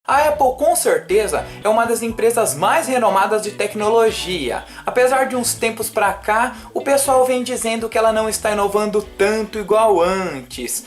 A Apple com certeza é uma das empresas mais renomadas de tecnologia. Apesar de uns tempos pra cá, o pessoal vem dizendo que ela não está inovando tanto igual antes.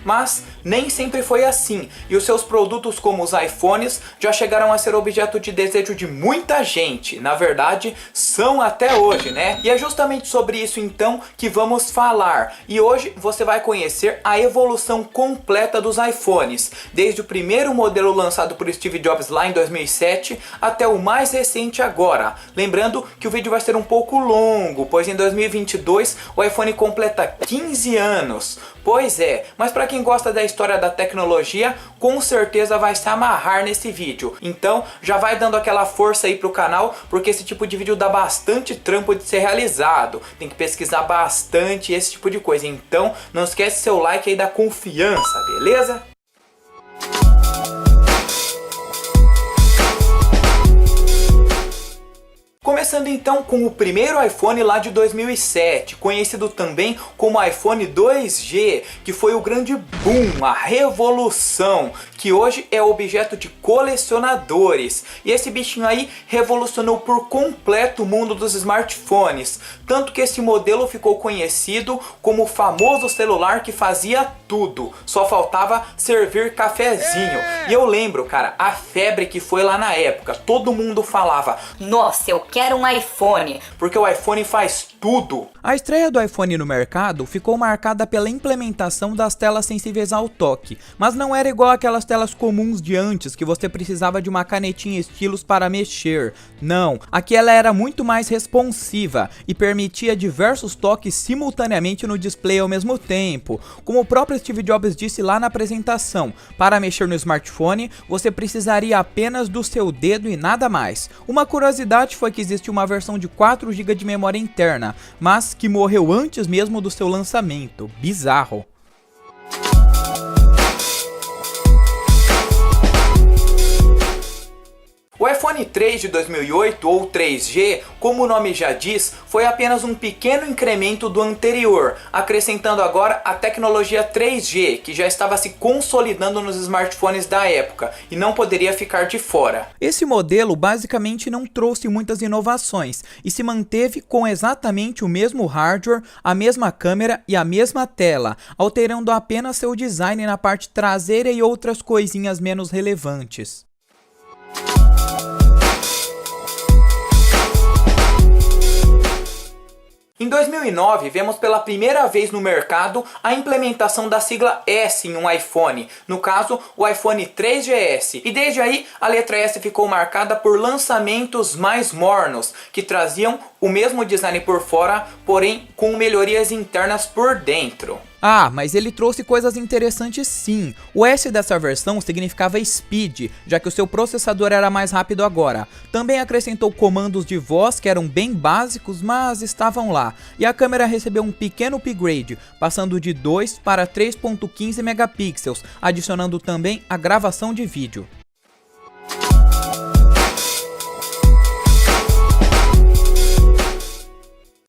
Mas nem sempre foi assim, e os seus produtos como os iPhones já chegaram a ser objeto de desejo de muita gente. Na verdade, são até hoje, né? E é justamente sobre isso então que vamos falar. E hoje você vai conhecer a evolução completa dos iPhones, desde o primeiro modelo lançado por Steve Jobs lá em 2007 até o mais recente agora. Lembrando que o vídeo vai ser um pouco longo, pois em 2022 o iPhone completa 15 anos. Pois é, mas para quem gosta da história da tecnologia, com certeza vai se amarrar nesse vídeo. Então já vai dando aquela força aí pro canal, porque esse tipo de vídeo dá bastante trampo de ser realizado. Tem que pesquisar bastante esse tipo de coisa. Então não esquece seu like aí da confiança, beleza? Começando então com o primeiro iPhone lá de 2007, conhecido também como iPhone 2G, que foi o grande boom, a revolução, que hoje é objeto de colecionadores. E esse bichinho aí revolucionou por completo o mundo dos smartphones, tanto que esse modelo ficou conhecido como o famoso celular que fazia tudo, só faltava servir cafezinho. E eu lembro, cara, a febre que foi lá na época, todo mundo falava: nossa, eu quero um iPhone, porque o iPhone faz tudo. A estreia do iPhone no mercado ficou marcada pela implementação das telas sensíveis ao toque, mas não era igual aquelas telas comuns de antes que você precisava de uma canetinha stylus para mexer. Não, aqui ela era muito mais responsiva e permitia diversos toques simultaneamente no display ao mesmo tempo. Como o próprio Steve Jobs disse lá na apresentação, para mexer no smartphone você precisaria apenas do seu dedo e nada mais. Uma curiosidade foi que existe uma versão de 4 GB de memória interna, mas que morreu antes mesmo do seu lançamento. Bizarro. O iPhone 3 de 2008, ou 3G, como o nome já diz, foi apenas um pequeno incremento do anterior, acrescentando agora a tecnologia 3G, que já estava se consolidando nos smartphones da época e não poderia ficar de fora. Esse modelo basicamente não trouxe muitas inovações e se manteve com exatamente o mesmo hardware, a mesma câmera e a mesma tela, alterando apenas seu design na parte traseira e outras coisinhas menos relevantes. Em 2009, vemos pela primeira vez no mercado a implementação da sigla S em um iPhone, no caso o iPhone 3GS, e desde aí a letra S ficou marcada por lançamentos mais mornos, que traziam o mesmo design por fora, porém com melhorias internas por dentro. Ah, mas ele trouxe coisas interessantes sim. O S dessa versão significava Speed, já que o seu processador era mais rápido agora. Também acrescentou comandos de voz que eram bem básicos, mas estavam lá. E a câmera recebeu um pequeno upgrade, passando de 2 para 3.15 megapixels, adicionando também a gravação de vídeo.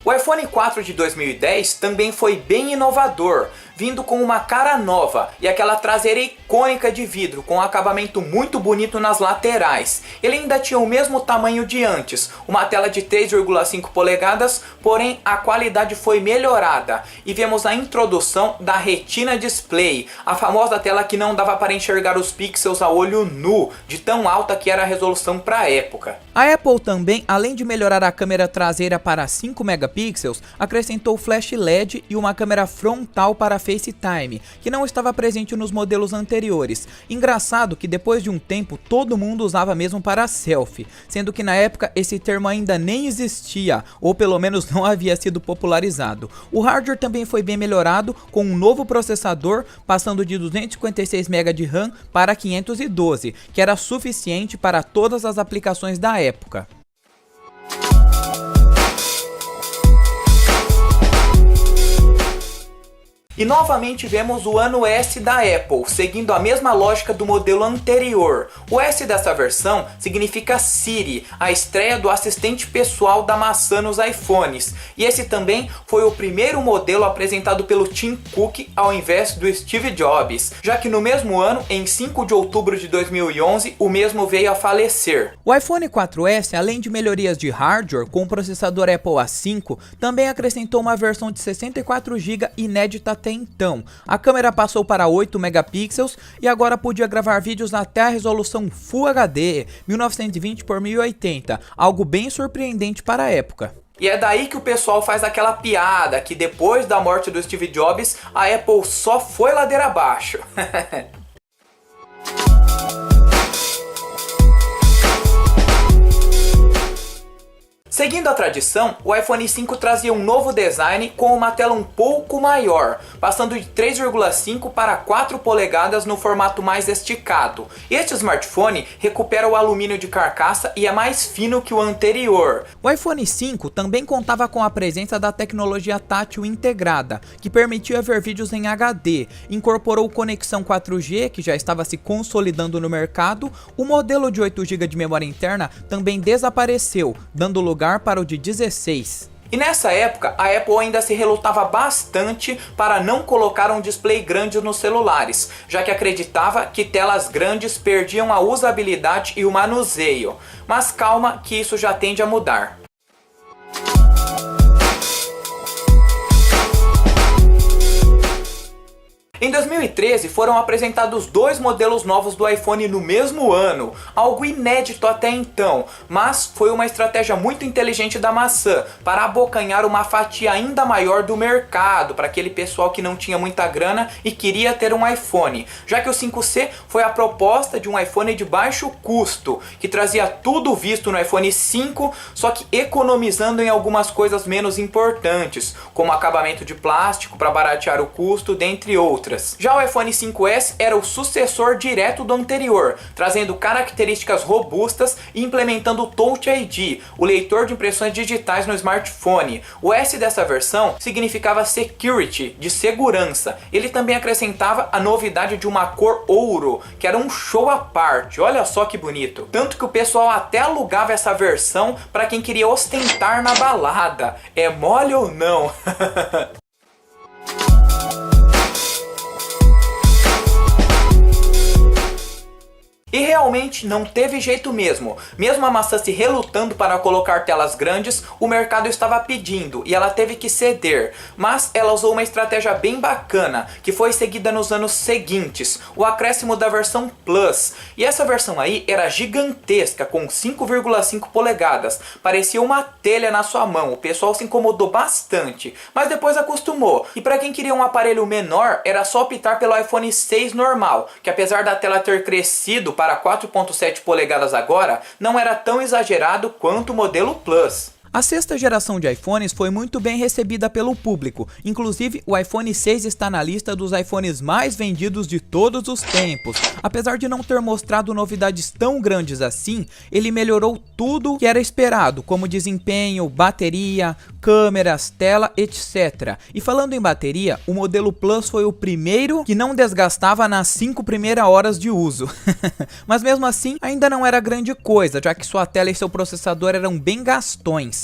O iPhone 4 de 2010 também foi bem inovador, vindo com uma cara nova e aquela traseira icônica de vidro com um acabamento muito bonito nas laterais. Ele ainda tinha o mesmo tamanho de antes, uma tela de 3,5 polegadas, porém a qualidade foi melhorada e vemos a introdução da Retina Display, a famosa tela que não dava para enxergar os pixels a olho nu, de tão alta que era a resolução para a época. A Apple também, além de melhorar a câmera traseira para 5 megapixels, acrescentou flash LED e uma câmera frontal para FaceTime, que não estava presente nos modelos anteriores. Engraçado que depois de um tempo todo mundo usava mesmo para selfie, sendo que na época esse termo ainda nem existia, ou pelo menos não havia sido popularizado. O hardware também foi bem melhorado com um novo processador, passando de 256 MB de RAM para 512, que era suficiente para todas as aplicações da época. E novamente vemos o ano S da Apple, seguindo a mesma lógica do modelo anterior. O S dessa versão significa Siri, a estreia do assistente pessoal da maçã nos iPhones. E esse também foi o primeiro modelo apresentado pelo Tim Cook ao invés do Steve Jobs, já que no mesmo ano, em 5 de outubro de 2011, o mesmo veio a falecer. O iPhone 4S, além de melhorias de hardware com o processador Apple A5, também acrescentou uma versão de 64 GB inédita até então. A câmera passou para 8 megapixels e agora podia gravar vídeos até a resolução Full HD 1920 por 1080, algo bem surpreendente para a época. E é daí que o pessoal faz aquela piada que depois da morte do Steve Jobs, a Apple só foi ladeira abaixo. Seguindo a tradição, o iPhone 5 trazia um novo design com uma tela um pouco maior, passando de 3,5 para 4 polegadas no formato mais esticado. Este smartphone recupera o alumínio de carcaça e é mais fino que o anterior. O iPhone 5 também contava com a presença da tecnologia tátil integrada, que permitia ver vídeos em HD, incorporou conexão 4G, que já estava se consolidando no mercado. O modelo de 8 GB de memória interna também desapareceu, dando lugar para o de 16. E nessa época, a Apple ainda se relutava bastante para não colocar um display grande nos celulares, já que acreditava que telas grandes perdiam a usabilidade e o manuseio. Mas calma que isso já tende a mudar. Em 2013 foram apresentados 2 modelos novos do iPhone no mesmo ano, algo inédito até então, mas foi uma estratégia muito inteligente da maçã para abocanhar uma fatia ainda maior do mercado para aquele pessoal que não tinha muita grana e queria ter um iPhone, já que o 5C foi a proposta de um iPhone de baixo custo, que trazia tudo visto no iPhone 5, só que economizando em algumas coisas menos importantes, como acabamento de plástico para baratear o custo, dentre outras. Já o iPhone 5S era o sucessor direto do anterior, trazendo características robustas e implementando o Touch ID, o leitor de impressões digitais no smartphone. O S dessa versão significava Security, de segurança. Ele também acrescentava a novidade de uma cor ouro, que era um show à parte, olha só que bonito. Tanto que o pessoal até alugava essa versão para quem queria ostentar na balada. É mole ou não? E realmente não teve jeito mesmo. Mesmo a maçã se relutando para colocar telas grandes, o mercado estava pedindo e ela teve que ceder. Mas ela usou uma estratégia bem bacana, que foi seguida nos anos seguintes, o acréscimo da versão Plus. E essa versão aí era gigantesca, com 5,5 polegadas. Parecia uma telha na sua mão, o pessoal se incomodou bastante, mas depois acostumou. E para quem queria um aparelho menor, era só optar pelo iPhone 6 normal, que apesar da tela ter crescido para 4,7 polegadas agora, não era tão exagerado quanto o modelo Plus. A sexta geração de iPhones foi muito bem recebida pelo público, inclusive o iPhone 6 está na lista dos iPhones mais vendidos de todos os tempos. Apesar de não ter mostrado novidades tão grandes assim, ele melhorou tudo que era esperado, como desempenho, bateria, câmeras, tela, etc. E falando em bateria, o modelo Plus foi o primeiro que não desgastava nas 5 primeiras horas de uso. Mas mesmo assim, ainda não era grande coisa, já que sua tela e seu processador eram bem gastões.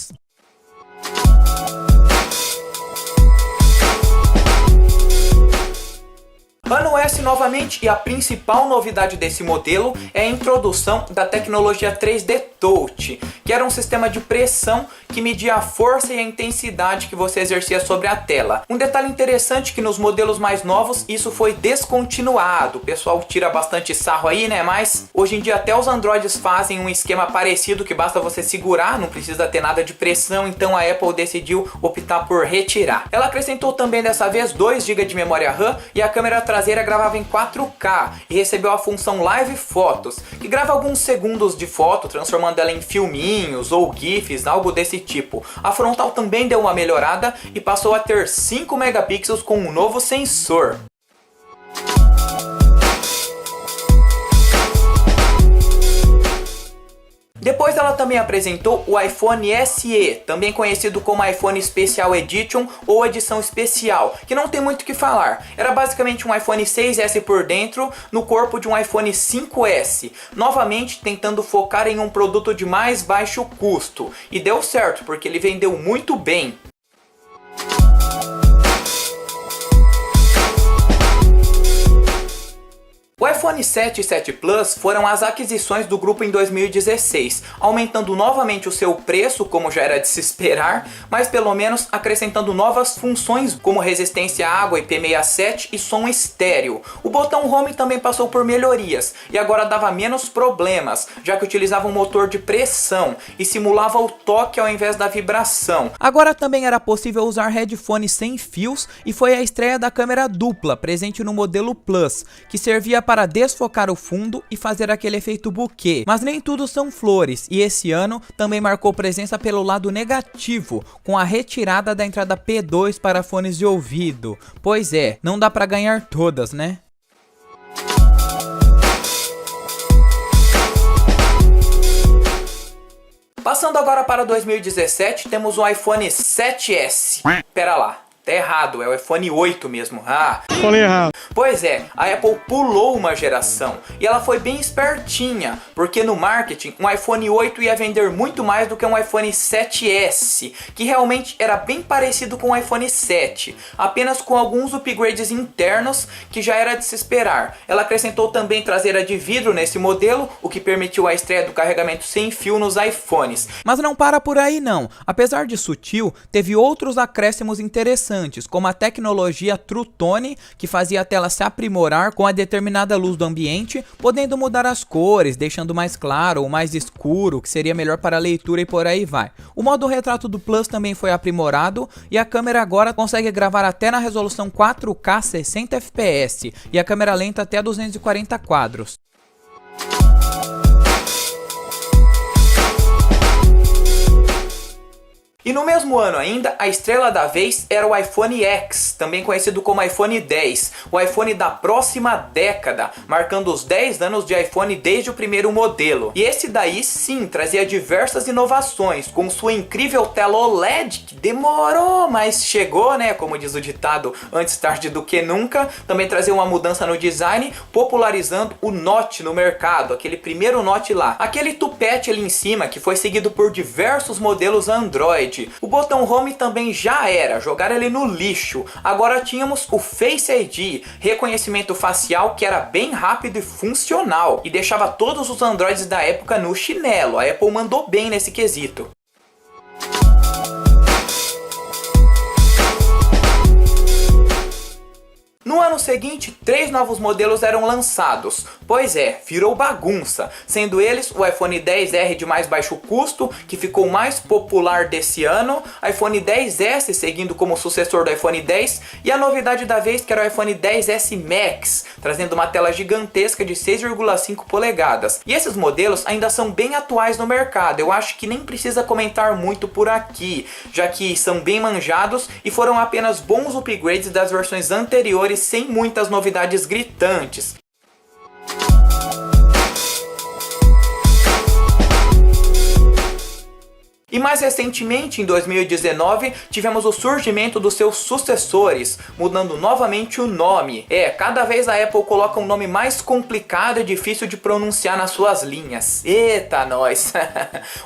Ano S novamente, e a principal novidade desse modelo é a introdução da tecnologia 3D Touch, que era um sistema de pressão que media a força e a intensidade que você exercia sobre a tela. Um detalhe interessante é que nos modelos mais novos isso foi descontinuado. O pessoal tira bastante sarro aí, né? Mas hoje em dia até os Androids fazem um esquema parecido, que basta você segurar, não precisa ter nada de pressão, então a Apple decidiu optar por retirar. Ela acrescentou também dessa vez 2 GB de memória RAM e a câmera traseira gravava em 4K e recebeu a função Live Photos, que grava alguns segundos de foto, transformando ela em filminhos ou GIFs, algo desse tipo. A frontal também deu uma melhorada e passou a ter 5 megapixels com um novo sensor. Depois ela também apresentou o iPhone SE, também conhecido como iPhone Special Edition ou edição especial, que não tem muito o que falar. Era basicamente um iPhone 6S por dentro, no corpo de um iPhone 5S, novamente tentando focar em um produto de mais baixo custo. E deu certo, porque ele vendeu muito bem. O iPhone 7 e 7 Plus foram as aquisições do grupo em 2016, aumentando novamente o seu preço, como já era de se esperar, mas pelo menos acrescentando novas funções como resistência à água IP67 e som estéreo. O botão Home também passou por melhorias e agora dava menos problemas, já que utilizava um motor de pressão e simulava o toque ao invés da vibração. Agora também era possível usar headphones sem fios e foi a estreia da câmera dupla, presente no modelo Plus, que servia para desfocar o fundo e fazer aquele efeito buquê. Mas nem tudo são flores, e esse ano também marcou presença pelo lado negativo, com a retirada da entrada P2 para fones de ouvido. Pois é, não dá para ganhar todas, né? Passando agora para 2017, temos o iPhone 7S. Pera lá. Tá errado, é o iPhone 8 mesmo. Falei errado. Pois é, a Apple pulou uma geração e ela foi bem espertinha, porque no marketing um iPhone 8 ia vender muito mais do que um iPhone 7S, que realmente era bem parecido com o iPhone 7, apenas com alguns upgrades internos que já era de se esperar. Ela acrescentou também traseira de vidro nesse modelo, o que permitiu a estreia do carregamento sem fio nos iPhones. Mas não para por aí não, apesar de sutil, teve outros acréscimos interessantes, como a tecnologia True Tone, que fazia a tela se aprimorar com a determinada luz do ambiente, podendo mudar as cores, deixando mais claro ou mais escuro, que seria melhor para a leitura e por aí vai. O modo retrato do Plus também foi aprimorado e a câmera agora consegue gravar até na resolução 4K 60 fps e a câmera lenta até 240 quadros. E no mesmo ano ainda, a estrela da vez era o iPhone X, também conhecido como iPhone 10, o iPhone da próxima década, marcando os 10 anos de iPhone desde o primeiro modelo. E esse daí sim, trazia diversas inovações, com sua incrível tela OLED, que demorou, mas chegou, né, como diz o ditado, antes tarde do que nunca. Também trazia uma mudança no design, popularizando o Note no mercado, aquele primeiro Note lá. Aquele tupete ali em cima, que foi seguido por diversos modelos Android. O botão Home também já era, jogar ele no lixo. Agora tínhamos o Face ID, reconhecimento facial que era bem rápido e funcional, e deixava todos os Androids da época no chinelo. A Apple mandou bem nesse quesito. No ano seguinte, 3 novos modelos eram lançados. Pois é, virou bagunça, sendo eles o iPhone XR de mais baixo custo, que ficou mais popular desse ano, iPhone XS seguindo como sucessor do iPhone X, e a novidade da vez que era o iPhone XS Max, trazendo uma tela gigantesca de 6,5 polegadas. E esses modelos ainda são bem atuais no mercado, eu acho que nem precisa comentar muito por aqui, já que são bem manjados e foram apenas bons upgrades das versões anteriores sem muitas novidades gritantes. E mais recentemente, em 2019, tivemos o surgimento dos seus sucessores, mudando novamente o nome. Cada vez a Apple coloca um nome mais complicado e difícil de pronunciar nas suas linhas. Eita, nós!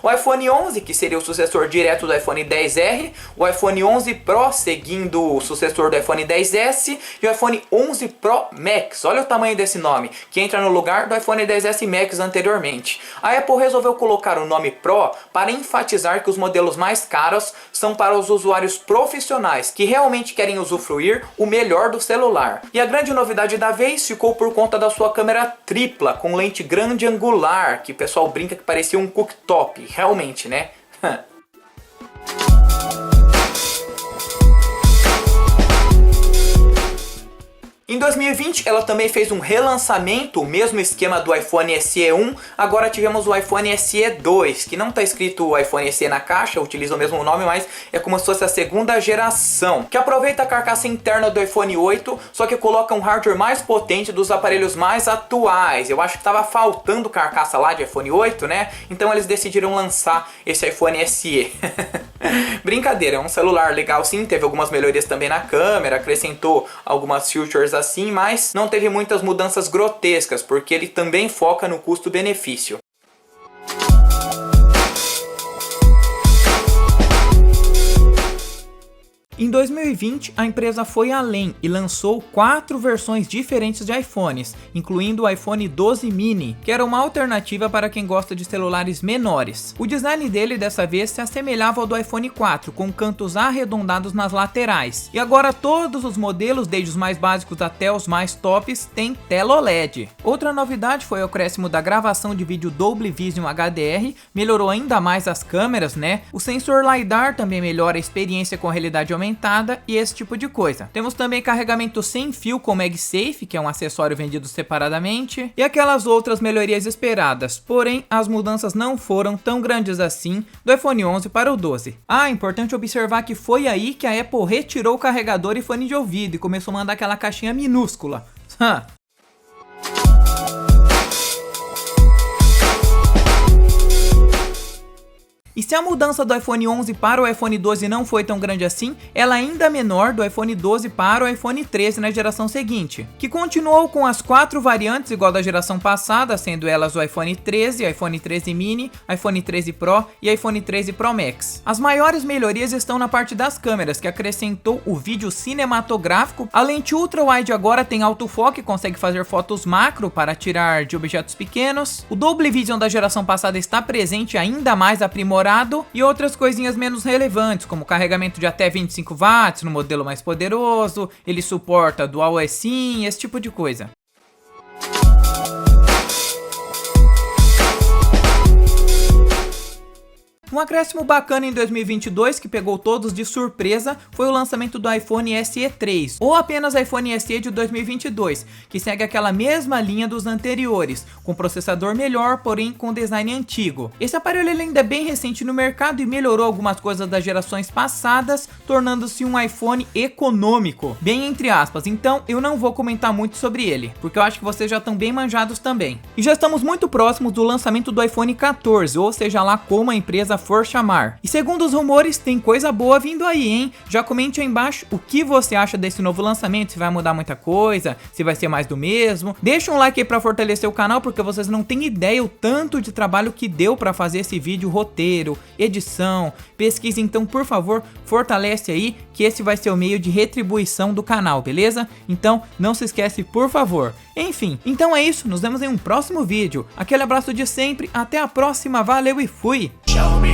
O iPhone 11, que seria o sucessor direto do iPhone XR, o iPhone 11 Pro, seguindo o sucessor do iPhone XS, e o iPhone 11 Pro Max. Olha o tamanho desse nome, que entra no lugar do iPhone XS Max anteriormente. A Apple resolveu colocar o nome Pro para enfatizar que os modelos mais caros são para os usuários profissionais que realmente querem usufruir o melhor do celular. E a grande novidade da vez ficou por conta da sua câmera tripla com lente grande angular, que o pessoal brinca que parecia um cooktop, realmente, né? Em 2020 ela também fez um relançamento, o mesmo esquema do iPhone SE 1, agora tivemos o iPhone SE 2, que não está escrito o iPhone SE na caixa, utiliza o mesmo nome, mas é como se fosse a segunda geração, que aproveita a carcaça interna do iPhone 8, só que coloca um hardware mais potente dos aparelhos mais atuais. Eu acho que estava faltando carcaça lá de iPhone 8, né? Então eles decidiram lançar esse iPhone SE. Brincadeira, é um celular legal sim, teve algumas melhorias também na câmera, acrescentou algumas features assim, mas não teve muitas mudanças grotescas, porque ele também foca no custo-benefício. Em 2020, a empresa foi além e lançou 4 versões diferentes de iPhones, incluindo o iPhone 12 mini, que era uma alternativa para quem gosta de celulares menores. O design dele dessa vez se assemelhava ao do iPhone 4, com cantos arredondados nas laterais. E agora todos os modelos, desde os mais básicos até os mais tops, têm tela OLED. Outra novidade foi o acréscimo da gravação de vídeo Dolby Vision HDR, melhorou ainda mais as câmeras, né? O sensor LiDAR também melhora a experiência com realidade aumentada e esse tipo de coisa. Temos também carregamento sem fio com MagSafe, que é um acessório vendido separadamente, e aquelas outras melhorias esperadas, porém as mudanças não foram tão grandes assim do iPhone 11 para o 12. Importante observar que foi aí que a Apple retirou o carregador e fone de ouvido e começou a mandar aquela caixinha minúscula. E se a mudança do iPhone 11 para o iPhone 12 não foi tão grande assim, ela ainda é menor do iPhone 12 para o iPhone 13 na geração seguinte, que continuou com as 4 variantes igual da geração passada, sendo elas o iPhone 13, iPhone 13 mini, iPhone 13 Pro e iPhone 13 Pro Max. As maiores melhorias estão na parte das câmeras, que acrescentou o vídeo cinematográfico, a lente ultra-wide agora tem autofoco e consegue fazer fotos macro para tirar de objetos pequenos, o Dolby Vision da geração passada está presente ainda mais aprimorado, e outras coisinhas menos relevantes, como carregamento de até 25 watts no modelo mais poderoso, ele suporta Dual eSIM, esse tipo de coisa. Um acréscimo bacana em 2022 que pegou todos de surpresa foi o lançamento do iPhone SE 3, ou apenas iPhone SE de 2022, que segue aquela mesma linha dos anteriores, com processador melhor, porém com design antigo. Esse aparelho ele ainda é bem recente no mercado e melhorou algumas coisas das gerações passadas, tornando-se um iPhone econômico, bem entre aspas, então eu não vou comentar muito sobre ele, porque eu acho que vocês já estão bem manjados também. E já estamos muito próximos do lançamento do iPhone 14, ou seja lá como a empresa for chamar. E segundo os rumores, tem coisa boa vindo aí, hein? Já comente aí embaixo o que você acha desse novo lançamento, se vai mudar muita coisa, se vai ser mais do mesmo. Deixa um like aí pra fortalecer o canal, porque vocês não têm ideia o tanto de trabalho que deu pra fazer esse vídeo, roteiro, edição, pesquisa, então por favor, fortalece aí, que esse vai ser o meio de retribuição do canal, beleza? Então não se esquece, por favor. Enfim, então é isso, nos vemos em um próximo vídeo. Aquele abraço de sempre, até a próxima, valeu e fui! Show me